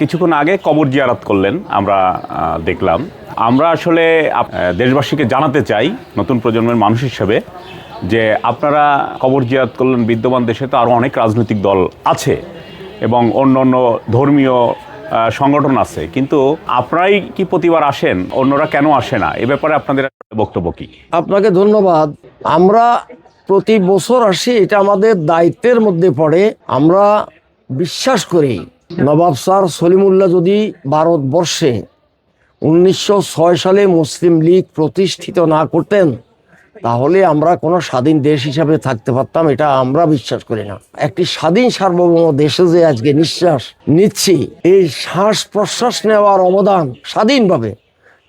কিছুক্ষণ আগে কবর জিয়ারত করলেন, আমরা দেখলাম। আমরা আসলে দেশবাসীকে জানাতে চাই, নতুন প্রজন্মের মানুষ হিসেবে, যে আপনারা কবর জিয়ারত করলেন। বিদ্যমান দেশে তো আরও অনেক রাজনৈতিক দল আছে এবং অন্য অন্য ধর্মীয় সংগঠন আছে, কিন্তু আপনারাই কি প্রতিবার আসেন, অন্যরা কেন আসে না? এ ব্যাপারে আপনাদের বক্তব্য কি? আপনাকে ধন্যবাদ। আমরা প্রতি বছর আসি, এটা আমাদের দায়িত্বের মধ্যে পড়ে। আমরা বিশ্বাস করি নবাব স্যার সলিমুল্লাহ যদি ভারতবর্ষে 1906 সালে মুসলিম লীগ প্রতিষ্ঠিত না করতেন, তাহলে আমরা কোনো স্বাধীন দেশ হিসাবে থাকতে পারতাম, এটা আমরা বিশ্বাস করি না। একটি স্বাধীন সার্বভৌম দেশে যে আজকে নিঃশ্বাস নিচ্ছি, এই শ্বাস প্রশ্বাস নেওয়ার অবদান স্বাধীনভাবে,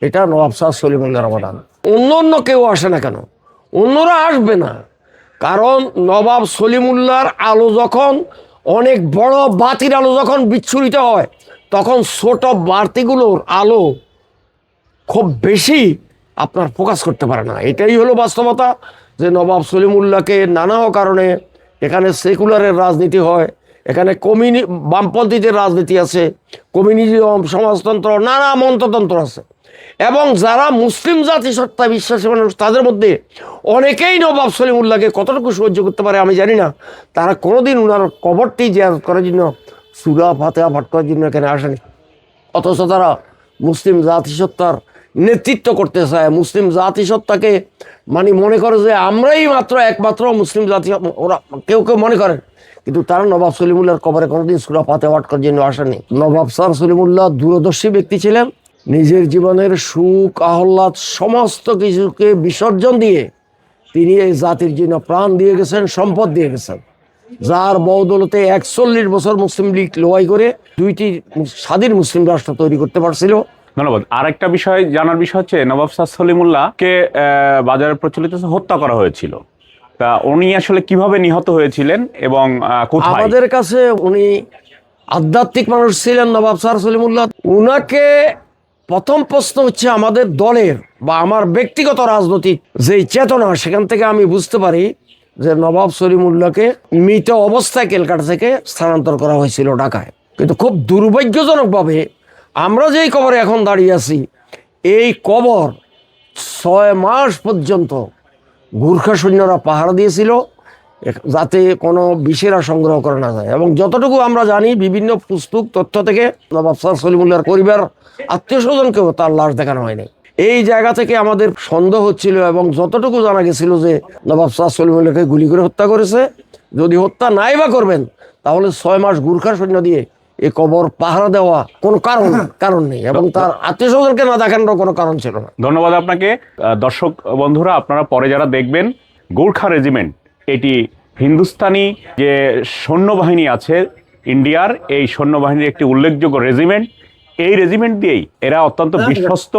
এটা নবাব স্যার সলিমুল্লাহর অবদান। অন্য কেউ আসে না কেন, অন্যরা আসবে না, কারণ নবাব সলিমুল্লাহর আলো যখন অনেক বড় বাতির আলো যখন বিচ্ছুরিত হয়, তখন ছোট বাতিগুলোর আলো খুব বেশি আপনার ফোকাস করতে পারে না। এটাই হলো বাস্তবতা, যে নবাব সলিমুল্লাহকে নানা কারণে এখানে সেকুলারের রাজনীতি হয়, এখানে বামপন্থীদের রাজনীতি আছে, কমিউনিজম, সমাজতন্ত্র, নানা মন্ত্রতন্ত্র আছে, এবং যারা মুসলিম জাতিসত্তা বিশ্বাসী মানুষ তাদের মধ্যে অনেকেই নবাব সলিমুল্লাহকে কতটুকু সহ্য করতে পারে আমি জানি না। তারা কোনোদিন উনার কবরটি জিয়ারত করার জন্য, সূরা ফাতিহা পাঠ করার জন্য এখানে আসেনি, অথচ তারা মুসলিম জাতিসত্তার নেতৃত্ব করতে চায়, মুসলিম জাতিসত্তাকে মনে করে যে আমরাই একমাত্র মুসলিম জাতি, ওরা কেউ মনে করেন, কিন্তু তারা নবাব সলিমুল্লাহর কবরে কোনোদিন সূরা ফাতিহা পাঠ করার জন্য আসেনি। নবাব স্যার সলিমুল্লাহ দূরদর্শী ব্যক্তি ছিলেন। নিজের জীবনের সুখ আহ্লাদ সমস্ত কিছুকে বিসর্জন দিয়ে তিনি এই জাতির জন্য প্রাণ দিয়ে গেছেন, সম্পদ দিয়ে গেছেন, যার বদৌলতে 41 বছর মুসলিম লীগ লড়াই করে 2টি স্বাধীন মুসলিম রাষ্ট্র তৈরি করতে পারছিল। ধন্যবাদ। আরেকটা বিষয় জানার বিষয় হচ্ছে, নবাব স্যার সলিমুল্লাহকে বাজারে প্রচলিত হত্যা করা হয়েছিল, তা উনি আসলে কিভাবে নিহত হয়েছিলেন এবং কোথায়? আমাদের কাছে উনি আধ্যাত্মিক মানুষ ছিলেন নবাব স্যার সলিমুল্লাহ। উনাকে প্রথম প্রশ্ন হচ্ছে আমাদের দলের বা আমার ব্যক্তিগত রাজনৈতিক যেই চেতনা, সেখান থেকে আমি বুঝতে পারি যে নবাব সলিমুল্লাহকে মৃত অবস্থায় ক্যালকাটা থেকে স্থানান্তর করা হয়েছিল ঢাকায়। কিন্তু খুব দুর্ভাগ্যজনকভাবে আমরা যেই কবরে এখন দাঁড়িয়ে আছি, এই কবর 6 মাস পর্যন্ত গুর্খা সৈন্যরা পাহারা দিয়েছিল যাতে কোনো বিশেরা সংগ্রহ করা না যায়। এবং যতটুকু আমরা জানি বিভিন্ন পুস্তক তথ্য থেকে, নবাব স্যার সলিমুল্লাহর পরিবার আত্মীয় স্বজনকেও তার লাশ দেখানো হয়নি। এই জায়গা থেকে আমাদের সন্দেহ হচ্ছিল, এবং যতটুকু জানা গেছিল যে নবাব স্যার সলিমুল্লাহকে গুলি করে হত্যা করেছে। যদি হত্যা নাই বা করবেন, তাহলে 6 মাস গুর্খা সৈন্য দিয়ে এই কবর পাহারা দেওয়া কোনো কারণ নেই, এবং তার আত্মীয় স্বজনকে না দেখানোর কোনো কারণ ছিল না। ধন্যবাদ আপনাকে। দর্শক বন্ধুরা, আপনারা পরে যারা দেখবেন, গোর্খা রেজিমেন্ট, এটি হিন্দুস্তানি যে সৈন্যবাহিনী আছে ইন্ডিয়ার, এই সৈন্যবাহিনীর একটি উল্লেখযোগ্য রেজিমেন্ট। এই রেজিমেন্ট দিয়েই এরা অত্যন্ত বিশ্বস্ত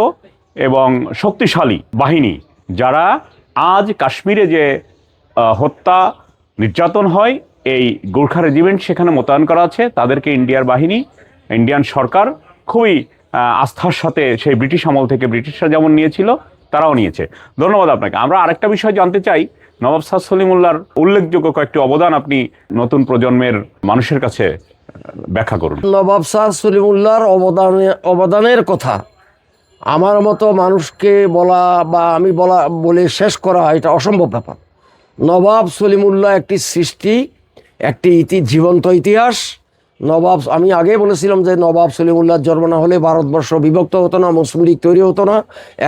এবং শক্তিশালী বাহিনী, যারা আজ কাশ্মীরে যে হত্যা নির্যাতন হয়, এই গোর্খা রেজিমেন্ট সেখানে মোতায়েন করা আছে। তাদেরকে ইন্ডিয়ান সরকার খুবই আস্থার সাথে সেই ব্রিটিশ আমল থেকে, ব্রিটিশরা যেমন নিয়েছিল তারাও নিয়েছে। ধন্যবাদ আপনাকে। আমরা আরেকটা বিষয় জানতে চাই, নবাব স্যার সলিমুল্লাহর উল্লেখযোগ্য কয়েকটি অবদান আপনি নতুন প্রজন্মের মানুষের কাছে ব্যাখ্যা করুন। নবাব স্যার সলিমুল্লাহর অবদানের কথা আমার মতো মানুষকে বলা বা আমি বলে শেষ করা এটা অসম্ভব ব্যাপার। নবাব সলিমুল্লাহ একটি সৃষ্টি, একটি জীবন্ত ইতিহাস। আমি আগে বলেছিলাম যে নবাব সলিমুল্লাহর জন্ম না হলে ভারতবর্ষ বিভক্ত হতো না, মুসলিম লীগ তৈরি হতো না,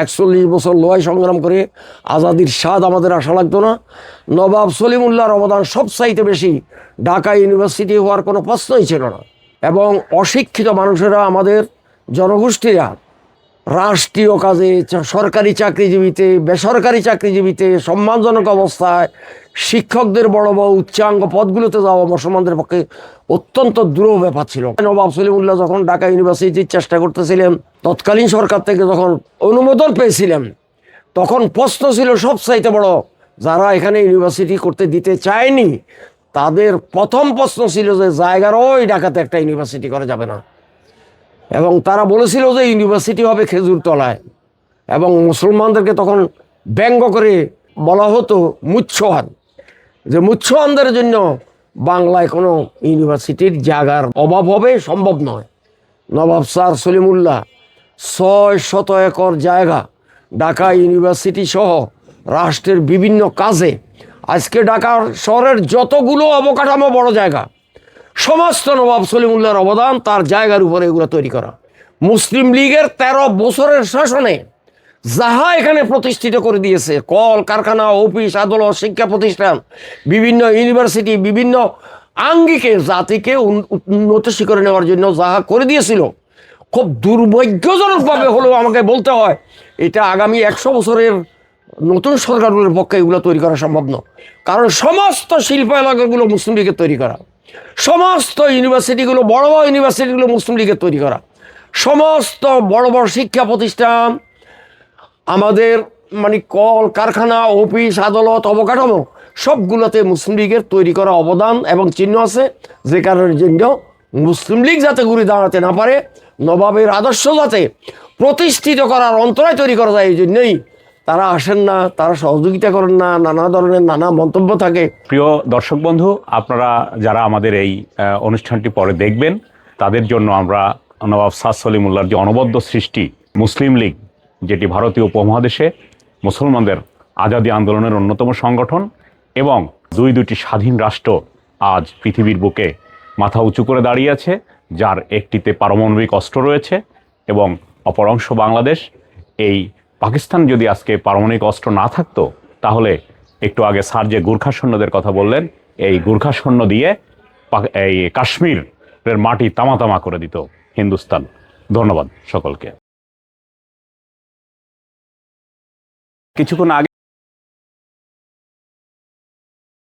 41 বছর লড়াই সংগ্রাম করে আজাদির স্বাদ আমাদের আশা লাগতো না। নবাব সলিমুল্লাহর অবদান সবচাইতে বেশি। ঢাকা ইউনিভার্সিটি হওয়ার কোনো প্রশ্নই ছিল না, এবং অশিক্ষিত মানুষেরা, আমাদের জনগোষ্ঠীরা রাষ্ট্রীয় কাজে, সরকারি চাকরিজীবীতে, বেসরকারি চাকরিজীবীতে, সম্মানজনক অবস্থায় শিক্ষকদের বড় বড় উচ্চাঙ্গ পদগুলোতে যাওয়া মুসলমানদের পক্ষে অত্যন্ত দুরূহ ব্যাপার ছিল। নবাব সলিমুল্লাহ যখন ঢাকা ইউনিভার্সিটির চেষ্টা করতেছিলেন, তৎকালীন সরকার থেকে যখন অনুমোদন পেয়েছিলেন, তখন প্রশ্ন ছিল সবচাইতে বড়, যারা এখানে ইউনিভার্সিটি করতে দিতে চায়নি তাদের প্রথম প্রশ্ন ছিল যে জায়গার ওই ঢাকাতে একটা ইউনিভার্সিটি করা যাবে না। এবং তারা বলেছিল যে ইউনিভার্সিটি হবে খেজুরতলায়, এবং মুসলমানদেরকে তখন ব্যঙ্গ করে বলা হতো মুচ্ছহান, যে মুচ্ছহানদের জন্য বাংলায় কোনো ইউনিভার্সিটির জায়গার অভাব হবে, সম্ভব নয়। নবাব স্যার সলিমুল্লাহ 600 একর জায়গা ঢাকা ইউনিভার্সিটি সহ রাষ্ট্রের বিভিন্ন কাজে, আজকে ঢাকা শহরের যতগুলো অবকাঠামো বড় জায়গা, সমস্ত নবাব সলিমুল্লাহর অবদান, তার জায়গার উপরে এগুলো তৈরি করা। মুসলিম লীগের 13 বছরের শাসনে যাহা এখানে প্রতিষ্ঠিত করে দিয়েছে, কল কারখানা, অফিস আদালত, শিক্ষা প্রতিষ্ঠান, বিভিন্ন ইউনিভার্সিটি, বিভিন্ন আঙ্গিকে জাতিকে উন্নত শিখরে নেওয়ার জন্য যাহা করে দিয়েছিল, খুব দুর্ভাগ্যজনকভাবে হলেও আমাকে বলতে হয় এটা আগামী 100 বছরের নতুন সরকারের পক্ষে এগুলো তৈরি করা সম্ভব নয়। কারণ সমস্ত শিল্প এলাকাগুলো মুসলিম লীগের তৈরি করা, সমস্ত ইউনিভার্সিটিগুলো, বড় বড় ইউনিভার্সিটিগুলো মুসলিম লীগের তৈরি করা, সমস্ত বড় বড় শিক্ষা প্রতিষ্ঠান, আমাদের মানে কল কারখানা, অফিস আদালত, অবকাঠামো সবগুলোতে মুসলিম লীগের তৈরি করা অবদান এবং চিহ্ন আছে। যে কারণের জন্য মুসলিম লীগ যাতে ঘুরে দাঁড়াতে না পারে, নবাবের আদর্শ যাতে প্রতিষ্ঠিত করার অন্তরায় তৈরি করা যায়, এই জন্যই তারা আসেন না, তারা সহযোগিতা করেন না, নানা ধরনের নানা মন্তব্য থাকে। প্রিয় দর্শক বন্ধু, আপনারা যারা আমাদের এই অনুষ্ঠানটি পরে দেখবেন, তাদের জন্য আমরা নবাব স্যার সলিমুল্লাহর যে অনবদ্য সৃষ্টি মুসলিম লীগ, যেটি ভারতীয় উপমহাদেশে মুসলমানদের আজাদি আন্দোলনের অন্যতম সংগঠন এবং দুটি স্বাধীন রাষ্ট্র আজ পৃথিবীর বুকে মাথা উঁচু করে দাঁড়িয়ে আছে, যার একটিতে পারমাণবিক অস্ত্র রয়েছে এবং অপর অংশ বাংলাদেশ। এই পাকিস্তান যদি আজকে পারমাণবিক অস্ত্র না থাকতো, তাহলে একটু আগে স্যার যে গুর্খা সৈন্যদের কথা বললেন, এই গুর্খা সৈন্য দিয়ে এই কাশ্মীরের মাটি তামা করে দিত হিন্দুস্তান। ধন্যবাদ সকলকে। কিছুক্ষণ আগে